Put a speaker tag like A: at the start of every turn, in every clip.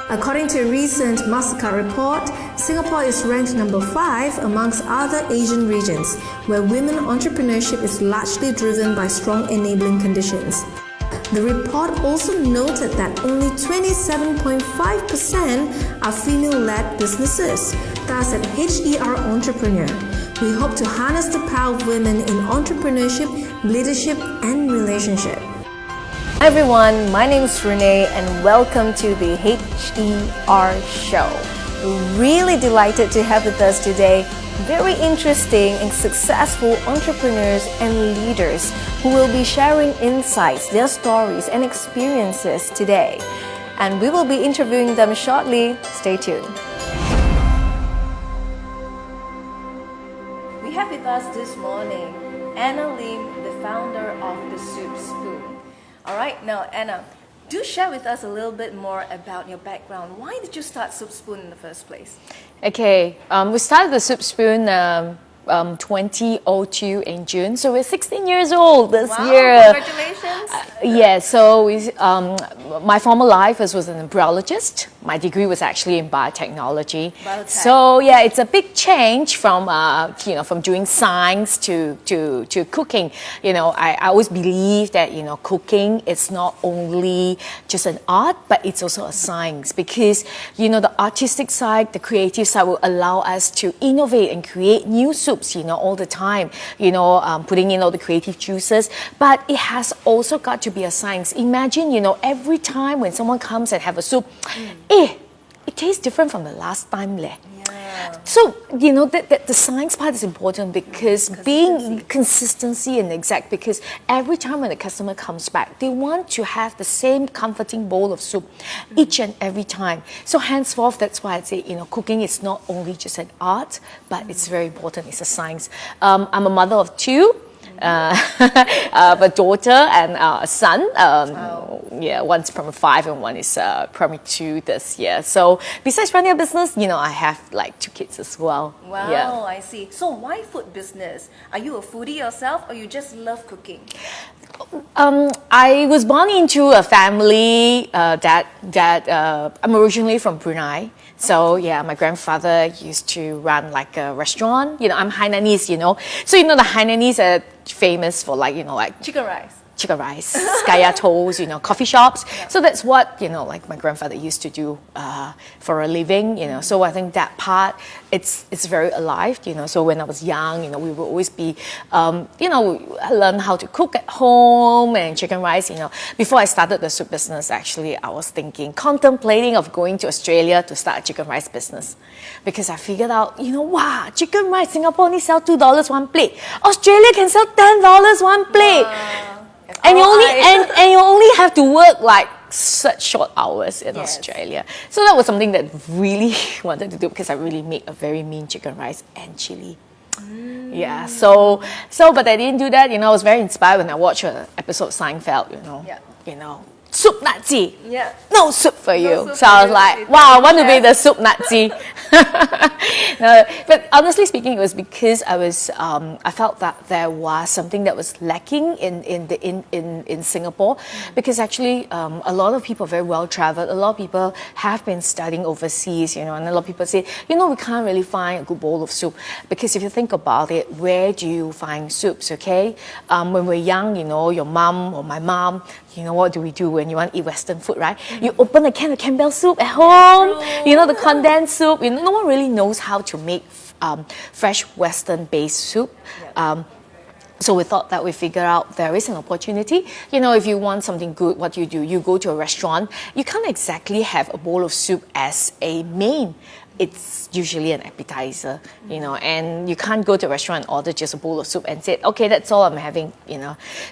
A: According to a recent Mastercard report, Singapore is ranked number 5 amongst other Asian regions, where women entrepreneurship is largely driven by strong enabling conditions. The report also noted that only 27.5% are female-led businesses. Thus, at HER Entrepreneur, we hope to harness the power of women in entrepreneurship, leadership, and relationship.
B: Hi everyone, my name is Renee and welcome to the HER Show. We're really delighted to have with us today very interesting and successful entrepreneurs and leaders who will be sharing insights, their stories and experiences today. And we will be interviewing them shortly. Stay tuned. We have with us this morning Anna Lim, the founder of The Soup Spoon. All right, now Anna, do share with us a little bit more about your background. Why did you start Soup Spoon in the first place?
C: Okay, we started the Soup Spoon 2002 in June, so we're 16 years old this year.
B: Congratulations!
C: So my former life was an embryologist. My degree was actually in biotechnology. So yeah, it's a big change from from doing science to cooking. I always believe that cooking is not only just an art, but it's also a science, because the artistic side, the creative side will allow us to innovate and create new soups all the time, putting in all the creative juices. But it has also got to be a science. Imagine every time when someone comes and have a soup, it tastes different from the last time. So, that the science part is important, because being consistency and exact, because every time when the customer comes back, they want to have the same comforting bowl of soup each and every time. So henceforth, that's why I say, cooking is not only just an art, but it's very important. It's a science. I'm a mother of two. A daughter and a son. One's primary 5 and one is primary 2 this year. So besides running a business, I have like 2 kids as well.
B: Wow,
C: yeah.
B: I see. So why food business? Are you a foodie yourself, or you just love cooking?
C: I was born into a family that I'm originally from Brunei. So yeah, my grandfather used to run like a restaurant. I'm Hainanese, So the Hainanese are famous for like chicken rice, kaya toast, coffee shops.
B: Yeah.
C: So that's what, like my grandfather used to do for a living, So I think that part, it's very alive, So when I was young, we would always be, learn how to cook at home and chicken rice, Before I started the soup business, actually, I was contemplating of going to Australia to start a chicken rice business. Because I figured out, wow, chicken rice, Singapore only sell $2 one plate. Australia can sell $10 one plate. And you only have to work like such short hours in Australia. So that was something that really wanted to do, because I really make a very mean chicken rice and chili. Yeah, so but I didn't do that. I was very inspired when I watched an episode of Seinfeld. Soup Nazi.
B: Yeah.
C: No soup for you.
B: Soup
C: so I was like, wow, I want to be the soup Nazi. No, but honestly speaking, it was because I felt that there was something that was lacking in Singapore, because actually a lot of people are very well traveled. A lot of people have been studying overseas, and a lot of people say, we can't really find a good bowl of soup, because if you think about it, where do you find soups? Okay, when we're young, your mom or my mom, what do we do when you want to eat Western food, right? You open a can of Campbell soup at home, the condensed soup. No one really knows how to make fresh Western-based soup. So we thought that we figured out there is an opportunity. If you want something good, what do? You go to a restaurant. You can't exactly have a bowl of soup as a main. It's usually an appetizer, and you can't go to a restaurant and order just a bowl of soup and say, okay, that's all I'm having,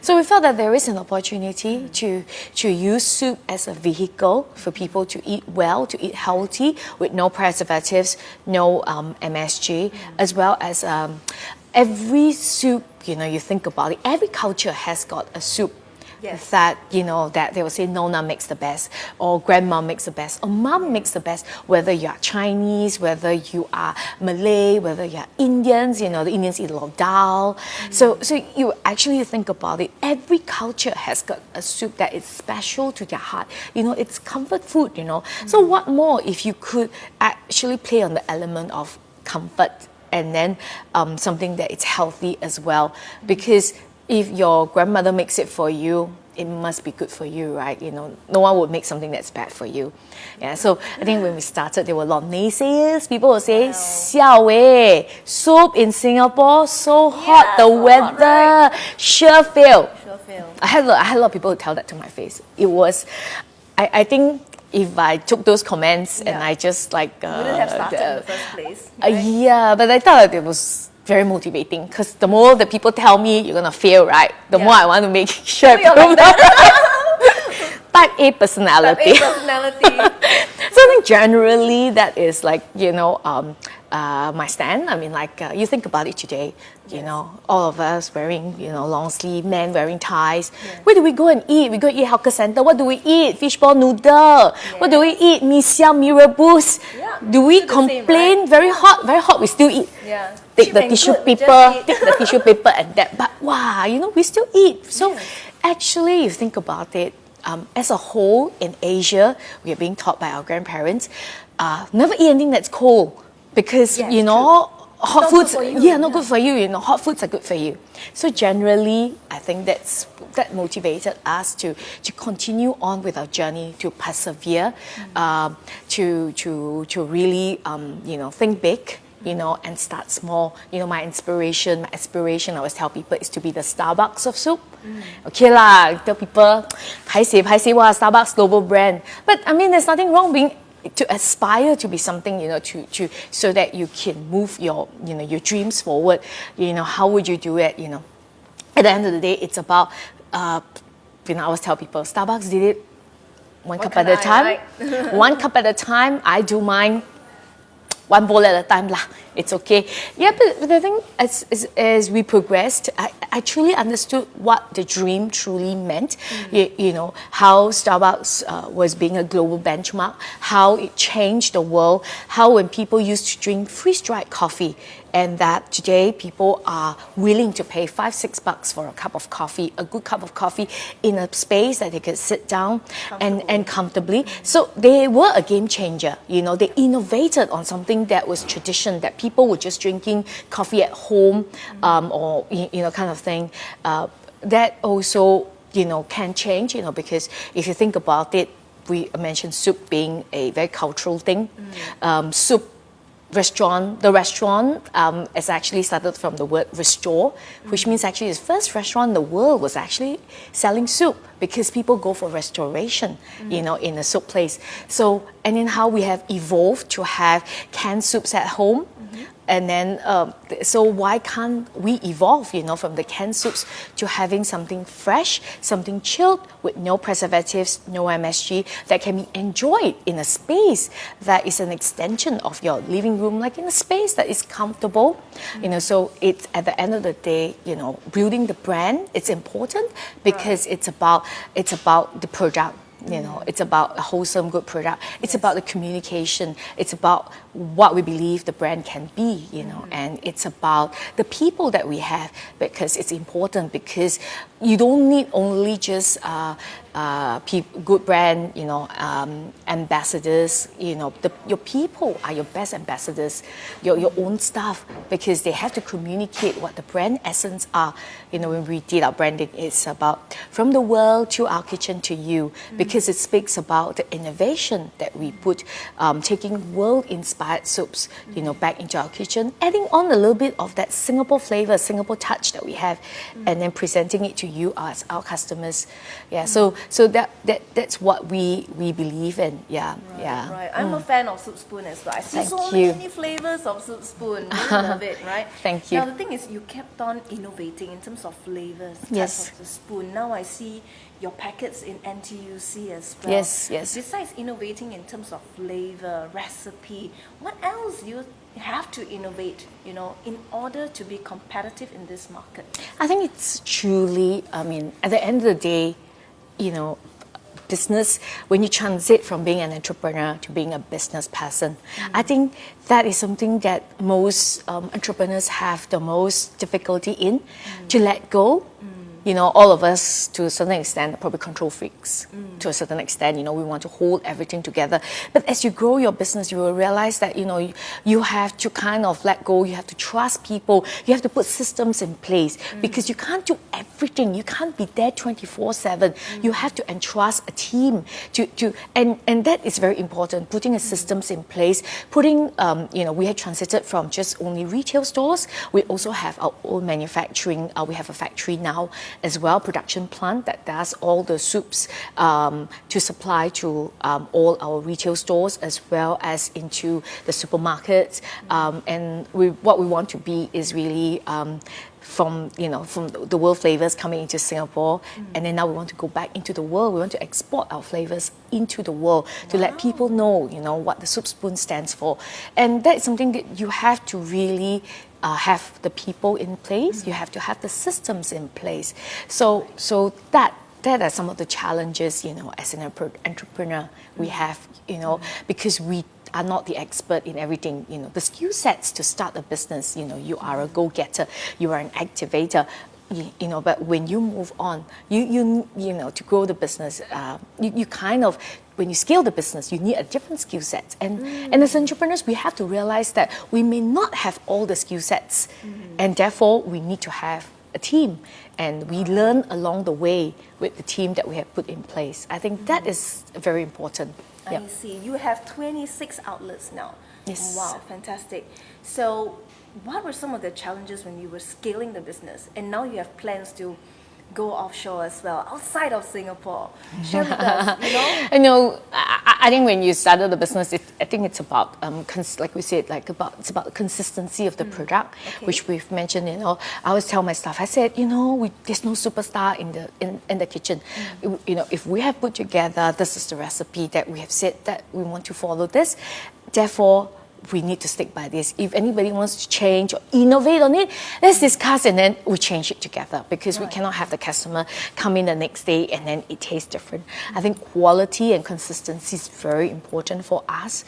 C: So we felt that there is an opportunity to use soup as a vehicle for people to eat well, to eat healthy, with no preservatives, no MSG, as well as every soup, you think about it, every culture has got a soup
B: Yes.
C: that, that they will say Nona makes the best, or grandma makes the best, or mom makes the best, whether you are Chinese, whether you are Malay, whether you are Indians, the Indians eat a lot of dal. So you actually think about it, every culture has got a soup that is special to their heart. It's comfort food, So what more if you could actually play on the element of comfort and then something that is healthy as well, because if your grandmother makes it for you, it must be good for you, right? No one would make something that's bad for you. Yeah, so I think when we started, there were a lot of naysayers. People would say, "Xiao wei, soup in Singapore, so hot, the
B: so hot,
C: weather, sure fail."
B: Sure fail.
C: I had a lot of people who tell that to my face. It was, I think if I took those comments and I just
B: Wouldn't have started in the first place.
C: yeah, but I thought it was very motivating, because the more that people tell me you're gonna fail, right, the more I want to make sure I prove Type A personality.
B: Type A personality.
C: So I think generally that is like, my stand. I mean, like, you think about it today, all of us wearing, long sleeve, men wearing ties. Where do we go and eat? We go eat hawker center. What do we eat? Fishball noodle. What do we eat? Mee siam, mee rebus.
B: Yeah,
C: do we
B: still the
C: complain?
B: same, right?
C: Very hot, we still eat.
B: Yeah.
C: Take
B: Cheap
C: the
B: and
C: tissue
B: good, we just
C: paper,
B: eat.
C: take the tissue paper and that. But wow, we still eat. So actually, you think about it, as a whole in Asia, we are being taught by our grandparents, never eat anything that's cold, because
B: Yes,
C: hot
B: Not
C: foods,
B: good for you,
C: not good for you. Hot foods are good for you. So generally, I think that motivated us to continue on with our journey, to persevere, to really think big. And start small. My inspiration, my aspiration, I always tell people, is to be the Starbucks of soup. Okay lah, tell people, paiseh, wow, Starbucks global brand. But I mean, there's nothing wrong to aspire to be something, to so that you can move your dreams forward. How would you do it? At the end of the day, it's about, I always tell people, Starbucks did it one cup at a time. One cup at a time. I do mine one bowl at a time lah. It's okay. Yeah, but the thing as we progressed, I truly understood what the dream truly meant. How Starbucks was being a global benchmark, how it changed the world, how when people used to drink freeze-dried coffee, and that today people are willing to pay $5-6 for a cup of coffee, a good cup of coffee in a space that they could sit down and comfortably. So they were a game changer. They innovated on something that was tradition, that people were just drinking coffee at home, or kind of thing. That also can change. Because if you think about it, we mentioned soup being a very cultural thing. Soup. The restaurant is actually started from the word restore, which means actually the first restaurant in the world was actually selling soup, because people go for restoration, in a soup place. So, and then how we have evolved to have canned soups at home. And then, so why can't we evolve, from the canned soups to having something fresh, something chilled with no preservatives, no MSG, that can be enjoyed in a space that is an extension of your living room, like in a space that is comfortable. So it's, at the end of the day, building the brand, it's important, because it's about the product. It's about a wholesome, good product. It's about the communication. It's about what we believe the brand can be, and it's about the people that we have, because it's important, because you don't need only just good brand, ambassadors. Your people are your best ambassadors, your own staff, because they have to communicate what the brand essence are. When we did our branding, it's about from the world to our kitchen to you, because it speaks about the innovation that we put, taking world-inspired soups, back into our kitchen, adding on a little bit of that Singapore flavor, Singapore touch that we have, and then presenting it to you as our customers. Yeah, so that's what we believe in. Yeah, yeah.
B: Right. I'm a fan of Soup Spoon as well. I see
C: Thank
B: so
C: you.
B: many flavors of Soup Spoon. Really love it, right?
C: Thank you.
B: Now the thing is, you kept on innovating in terms of flavors,
C: Yes.
B: types of the spoon. Now I see your packets in NTUC as well.
C: Yes.
B: Besides innovating in terms of flavor, recipe, what else do you have to innovate, in order to be competitive in this market?
C: I think it's truly, at the end of the day, business, when you transit from being an entrepreneur to being a business person, I think that is something that most entrepreneurs have the most difficulty in, to let go. All of us, to a certain extent, are probably control freaks. To a certain extent, we want to hold everything together. But as you grow your business, you will realize that, you have to kind of let go. You have to trust people. You have to put systems in place because you can't do everything. You can't be there 24/7. You have to entrust a team and that is very important. Putting a systems in place, we have transited from just only retail stores. We also have our own manufacturing. We have a factory now as well, production plant that does all the soups to supply to all our retail stores as well as into the supermarkets. And what we want to be is really from the world flavors coming into Singapore, and then now we want to go back into the world. We want to export our flavors into the world to let people know, what the Soup Spoon stands for. And that is something that you have to really have the people in place. You have to have the systems in place. So that are some of the challenges, as an entrepreneur we have, because we are not the expert in everything. The skill sets to start a business, you are a go-getter, you are an activator, but when you move on, to grow the business, you kind of, when you scale the business, you need a different skill set. And as entrepreneurs, we have to realize that we may not have all the skill sets, and therefore we need to have a team. And we learn along the way with the team that we have put in place. I think that is very important.
B: I see. You have 26 outlets now.
C: Yes.
B: Wow, fantastic. So what were some of the challenges when you were scaling the business? And now you have plans to go offshore as well, outside of Singapore. Share with us,
C: I think when you started the business, I think it's about, like we said, it's about the consistency of the product, which we've mentioned. I always tell my staff, I said, there's no superstar in the kitchen. If we have put together, this is the recipe that we have said that we want to follow this, therefore we need to stick by this. If anybody wants to change or innovate on it, let's discuss and then we change it together, because we cannot have the customer come in the next day and then it tastes different. I think quality and consistency is very important for us.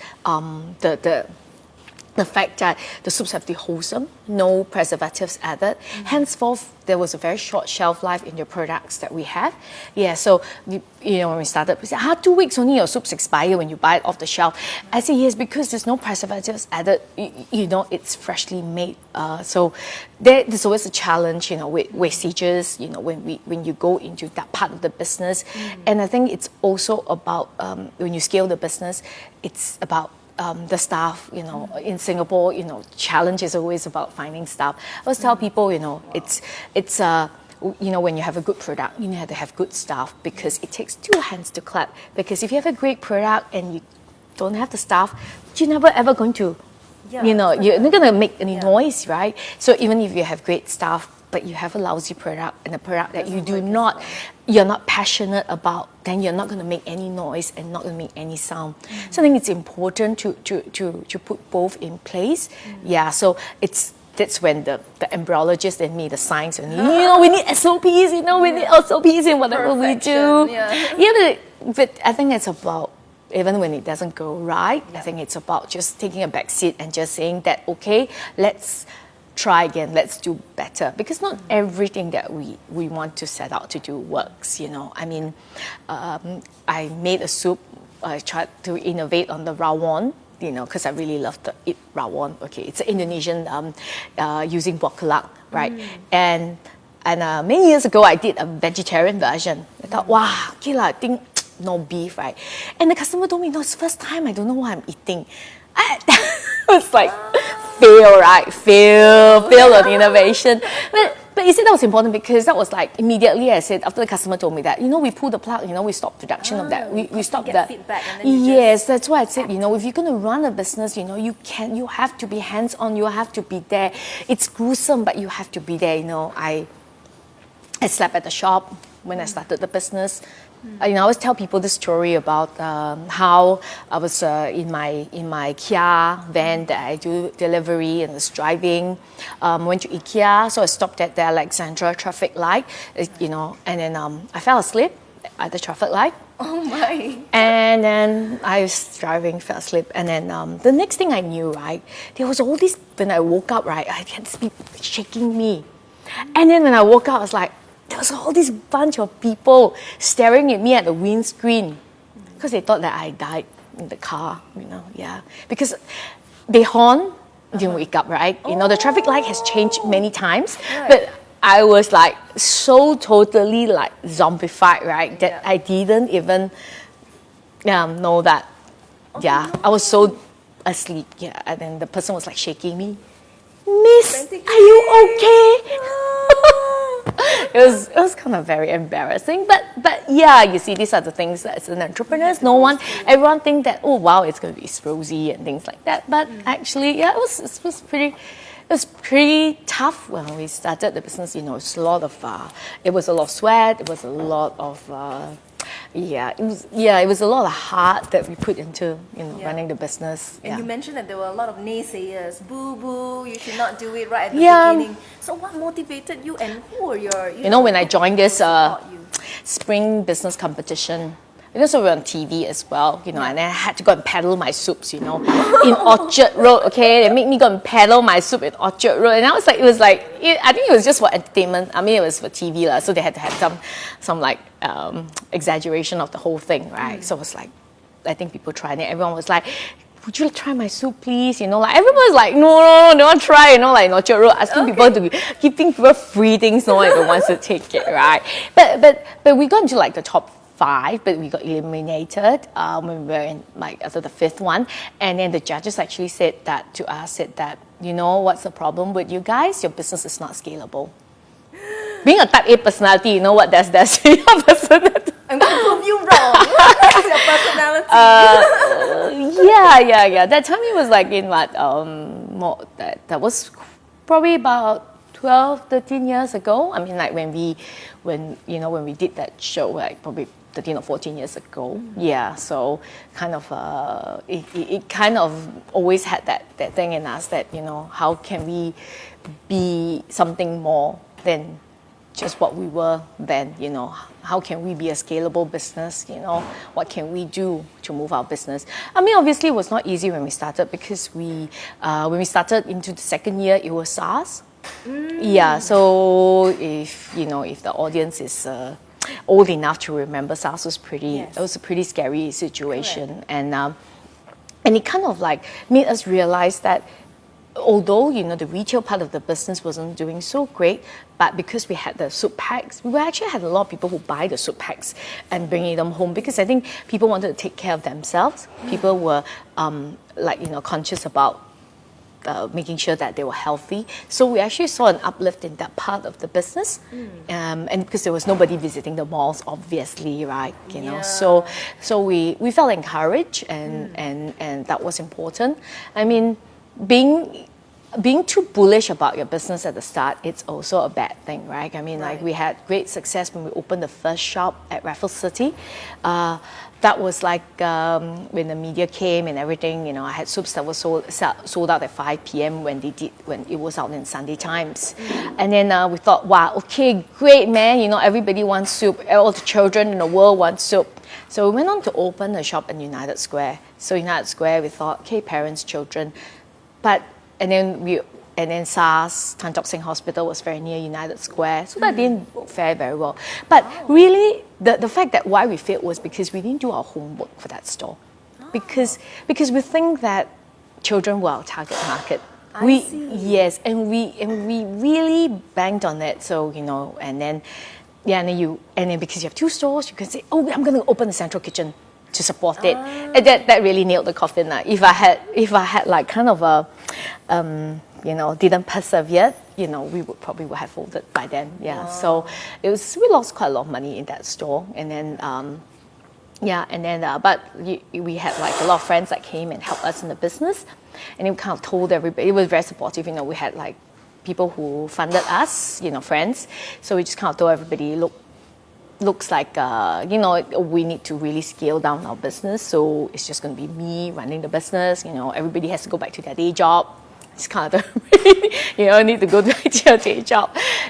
C: The fact that the soups have to be wholesome, no preservatives added. Henceforth, there was a very short shelf life in the products that we have. Yeah, so when we started, we said, 2 weeks only your soups expire when you buy it off the shelf. I said, yes, because there's no preservatives added. It's freshly made. So there's always a challenge, with wastages, when you go into that part of the business. And I think it's also about, when you scale the business, it's about the staff, in Singapore, challenge is always about finding staff. I always tell people, it's when you have a good product, you have to have good staff, because it takes 2 hands to clap. Because if you have a great product and you don't have the staff, you're never ever going to, you're not going to make any noise, right? So even if you have great staff, but you have a lousy product and a product that you're not passionate about, then you're not going to make any noise and not going to make any sound. So I think it's important to put both in place. Yeah, so that's when the embryologist in me, the science in me, we need SOPs, we need SOPs in whatever we do. But I think it's about, even when it doesn't go right, I think it's about just taking a back seat and just saying that, okay, let's try again, let's do better. Because not everything that we want to set out to do works, I mean, I made a soup, I tried to innovate on the rawon, because I really love to eat rawon. Okay, it's Indonesian using buah kelak, right? And many years ago, I did a vegetarian version. I thought, wow, okay lah, I think no beef, right? And the customer told me, no, it's the first time, I don't know what I'm eating. It's like, fail, right? Fail on innovation. But you said that was important, because that was like immediately I said, after the customer told me that, we pulled the plug, we stopped production of that. We stopped that.
B: Feedback, and then
C: yes, that's why I said, if you're going to run a business, you have to be hands-on, you have to be there. It's gruesome, but you have to be there. I slept at the shop when I started the business. I always tell people this story about how I was in my Kia van that I do delivery and was driving. Went to IKEA, so I stopped at the Alexandra traffic light, and then I fell asleep. at the traffic light.
B: Oh my.
C: And then I was driving, fell asleep. And then the next thing I knew, right, there was all this, when I woke up, right, I had this people shaking me. And then when I woke up, I was like, there was all this bunch of people staring at me at the windscreen because they thought that I died in the car, yeah. Because they horn, didn't wake up, right? The traffic light has changed many times, but I was like so totally like zombified, right? That I didn't even know that. Yeah, I was so asleep. Yeah, and then the person was like shaking me. Miss, are you okay? It was kind of very embarrassing, but yeah, you see, these are the things that as an entrepreneur, everyone think that, oh wow, it's going to be rosy and things like that. But actually, yeah, it was pretty tough when we started the business. It was a lot of sweat. It was a lot of it was a lot of heart that we put into running the business.
B: And you mentioned that there were a lot of naysayers. Boo boo, you should not do it right at the beginning. So what motivated you, and who were your
C: when I joined this spring business competition, so we were on TV as well, and I had to go and peddle my soups, in Orchard Road, okay? They made me go and peddle my soup in Orchard Road. And I was like, I think it was just for entertainment. I mean, it was for TV, so they had to have some like exaggeration of the whole thing, right? So it was like, I think people tried it. Everyone was like, would you try my soup, please? Like everyone was like, no, don't try, like in Orchard Road, asking people to giving people free things, no one ever wants to take it, right? But we got into like the top 5, but we got eliminated when we were in after the 5th one. And then the judges actually said that, what's the problem with you guys? Your business is not scalable. Being a type A personality, what does that say your personality?
B: I'm going to prove you wrong. That's your personality.
C: Yeah. That time it was like in what, that was probably about 12, 13 years ago. I mean, like when we did that show, like probably 13 or 14 years ago. Yeah, so kind of it kind of always had that thing in us that, how can we be something more than just what we were then, how can we be a scalable business, what can we do to move our business? I mean, obviously it was not easy when we started because when we started into the 2nd year, it was SARS. Yeah, so if the audience is old enough to remember, SARS was it was a pretty scary situation. Correct. And it kind of like made us realize that although the retail part of the business wasn't doing so great, but because we had the soup packs, we actually had a lot of people who buy the soup packs and bringing them home because I think people wanted to take care of themselves. People were conscious about making sure that they were healthy. So we actually saw an uplift in that part of the business. And because there was nobody visiting the malls, obviously, right? So we felt encouraged and that was important. I mean, being too bullish about your business at the start, it's also a bad thing, right? I mean, like we had great success when we opened the first shop at Raffles City. That was like when the media came and everything, I had soups that were sold out at 5 p.m. when it was out in Sunday Times. And then we thought, wow, okay, great, man, everybody wants soup. All the children in the world want soup. So we went on to open a shop in United Square. So United Square, we thought, okay, parents, children. And then SARS, Tan Tock Seng Hospital was very near United Square, so that didn't fare very well. But really, the fact that why we failed was because we didn't do our homework for that store. Because we think that children were our target market.
B: I see.
C: Yes, and we really banked on it. So and then because you have 2 stores, you can say, oh, I'm going to open a central kitchen to support it. And that really nailed the coffin. If I had like kind of a didn't persevere, we would probably have folded by then. Yeah. Wow. So we lost quite a lot of money in that store, and then but we had like a lot of friends that came and helped us in the business, and we kind of told everybody. It was very supportive. We had like people who funded us, friends. So we just kind of told everybody, looks like, we need to really scale down our business. So it's just going to be me running the business. Everybody has to go back to their day job. It's kind of need to go back to your day job.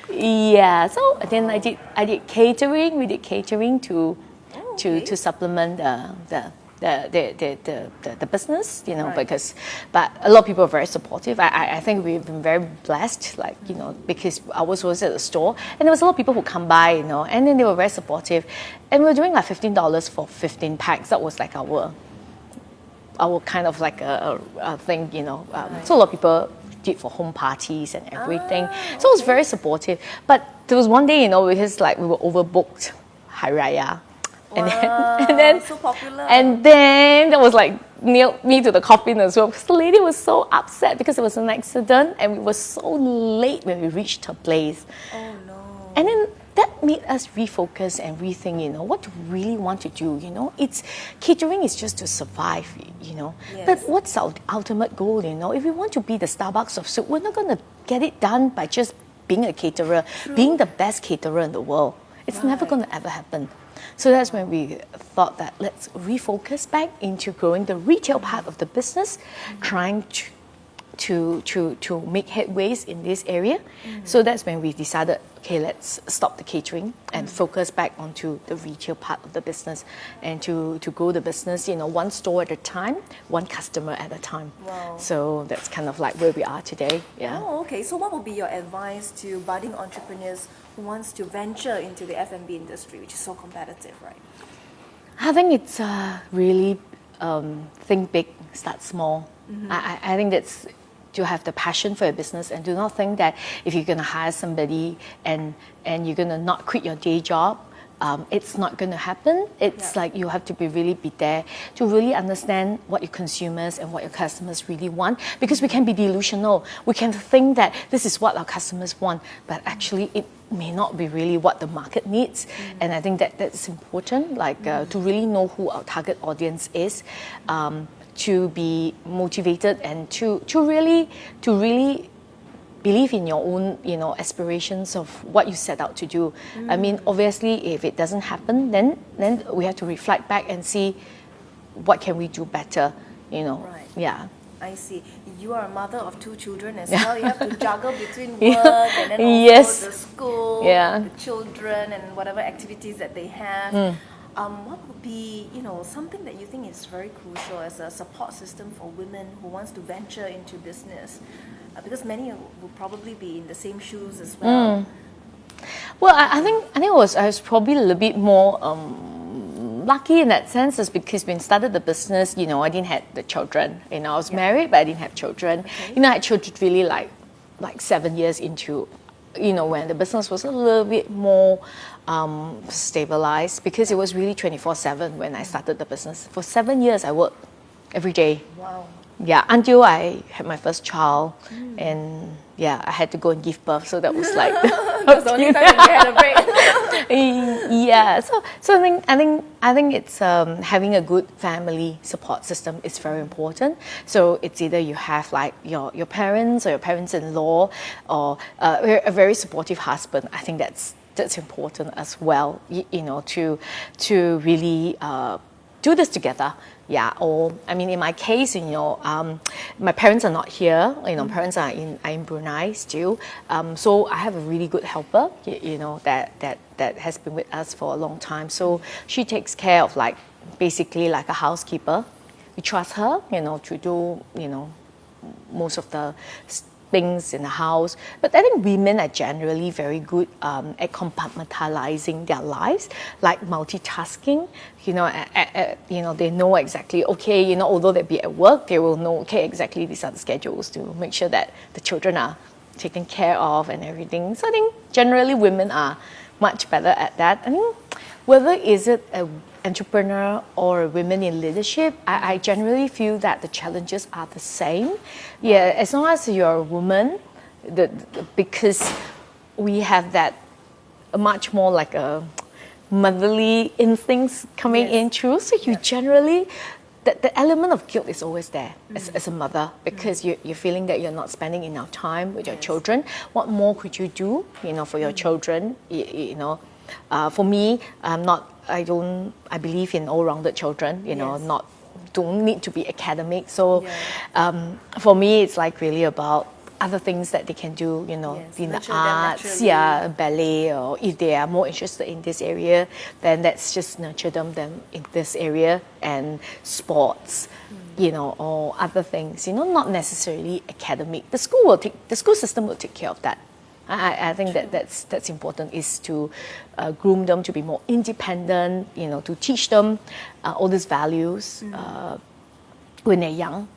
C: Yeah. So then I did catering. We did catering to to supplement the business, you know,
B: Right.
C: but a lot of people are very supportive. I think we've been very blessed, like, you know, because I was always at the store and there was a lot of people who come by, you know, and then they were very supportive. And we were doing like $15 for 15 packs. That was like our kind of like a thing, you know. So a lot of people did for home parties and everything. So it was very supportive. But there was one day, you know, because like we were overbooked Hari Raya. And then
B: so popular.
C: And then that was like nailed me to the coffin as well, because the lady was so upset because it was an accident and we were so late when we reached her place.
B: Oh no.
C: And then that made us refocus and rethink, you know, what do we really want to do, you know? Catering is just to survive, you know.
B: Yes.
C: But what's our ultimate goal, you know? If we want to be the Starbucks of soup, we're not going to get it done by just being a caterer, being the best caterer in the world. It's never going to ever happen. So that's when we thought that let's refocus back into growing the retail part of the business, trying to make headways in this area. So that's when we decided, okay, let's stop the catering and focus back onto the retail part of the business and to grow the business, you know, one store at a time, one customer at a time.
B: Wow.
C: So that's kind of like where we are today. Yeah.
B: Oh, okay. So what would be your advice to budding entrepreneurs who wants to venture into the F&B industry, which is so competitive, right?
C: I think it's really think big, start small. I think that's to have the passion for your business and do not think that if you're going to hire somebody and you're going to not quit your day job, it's not going to happen. It's like you have to be there to really understand what your consumers and what your customers really want, because we can be delusional. We can think that this is what our customers want, but actually it may not be really what the market needs. And I think that's important, like to really know who our target audience is, to be motivated and to really believe in your own, you know, aspirations of what you set out to do. I mean, obviously, if it doesn't happen, then we have to reflect back and see what can we do better, you know.
B: Right.
C: Yeah.
B: I see. You are a mother of 2 children as well. You have to juggle between work and then also
C: Yes.
B: the school,
C: Yeah.
B: the children, and whatever activities that they have. What would be, you know, something that you think is very crucial as a support system for women who wants to venture into business? Because many will probably be in the same shoes as well.
C: Well, I think I was probably a little bit more lucky in that sense, is because when I started the business, you know, I didn't have the children. You know, I was married, but I didn't have children.
B: Okay.
C: You know, I had children really like 7 years into, you know, when the business was a little bit more stabilized, because it was really 24/7 when I started the business. For 7 years, I worked every day.
B: Wow.
C: Yeah, until I had my first child, and yeah, I had to go and give birth. So that was like
B: That's the only time you had a break.
C: yeah. So I think it's having a good family support system is very important. So it's either you have like your parents or your parents-in-law, or a very supportive husband. I think that's important as well. You know, to really do this together. Yeah, or I mean, in my case, you know, my parents are not here. You know, parents are in Brunei still. So I have a really good helper. You know, that has been with us for a long time. So she takes care of like basically like a housekeeper. We trust her, you know, to do, you know, most of the things in the house. But I think women are generally very good at compartmentalizing their lives, like multitasking. You know, they know exactly, okay, you know, although they be at work, they will know, okay, exactly these are the schedules to make sure that the children are taken care of and everything. So I think generally women are much better at that. I think whether is it an entrepreneur or women in leadership, I generally feel that the challenges are the same. Yeah, as long as you're a woman, because we have that much more like a motherly instincts coming in through. So you generally, the element of guilt is always there as a mother, because you're feeling that you're not spending enough time with your children. What more could you do, you know, for your children? You know, for me, I believe in all-rounded children. You know, don't need to be academic. So for me, it's like really about other things that they can do, you know,
B: Yes,
C: in the
B: nurture them
C: arts,
B: naturally.
C: yeah, ballet, or if they are more interested in this area, then let's just nurture them in this area, and sports, you know, or other things, you know, not necessarily academic. The school system will take care of that. I think that's important, is to groom them to be more independent, you know, to teach them all these values when they're young,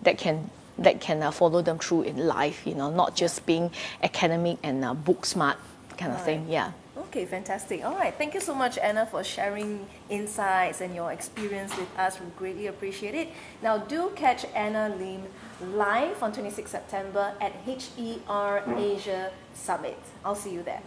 C: that can follow them through in life, you know, not just being academic and book smart kind of thing. Yeah.
B: Okay, fantastic. All right, thank you so much, Anna, for sharing insights and your experience with us. We greatly appreciate it. Now, do catch Anna Lim live on 26 September at HER Asia Summit. I'll see you there.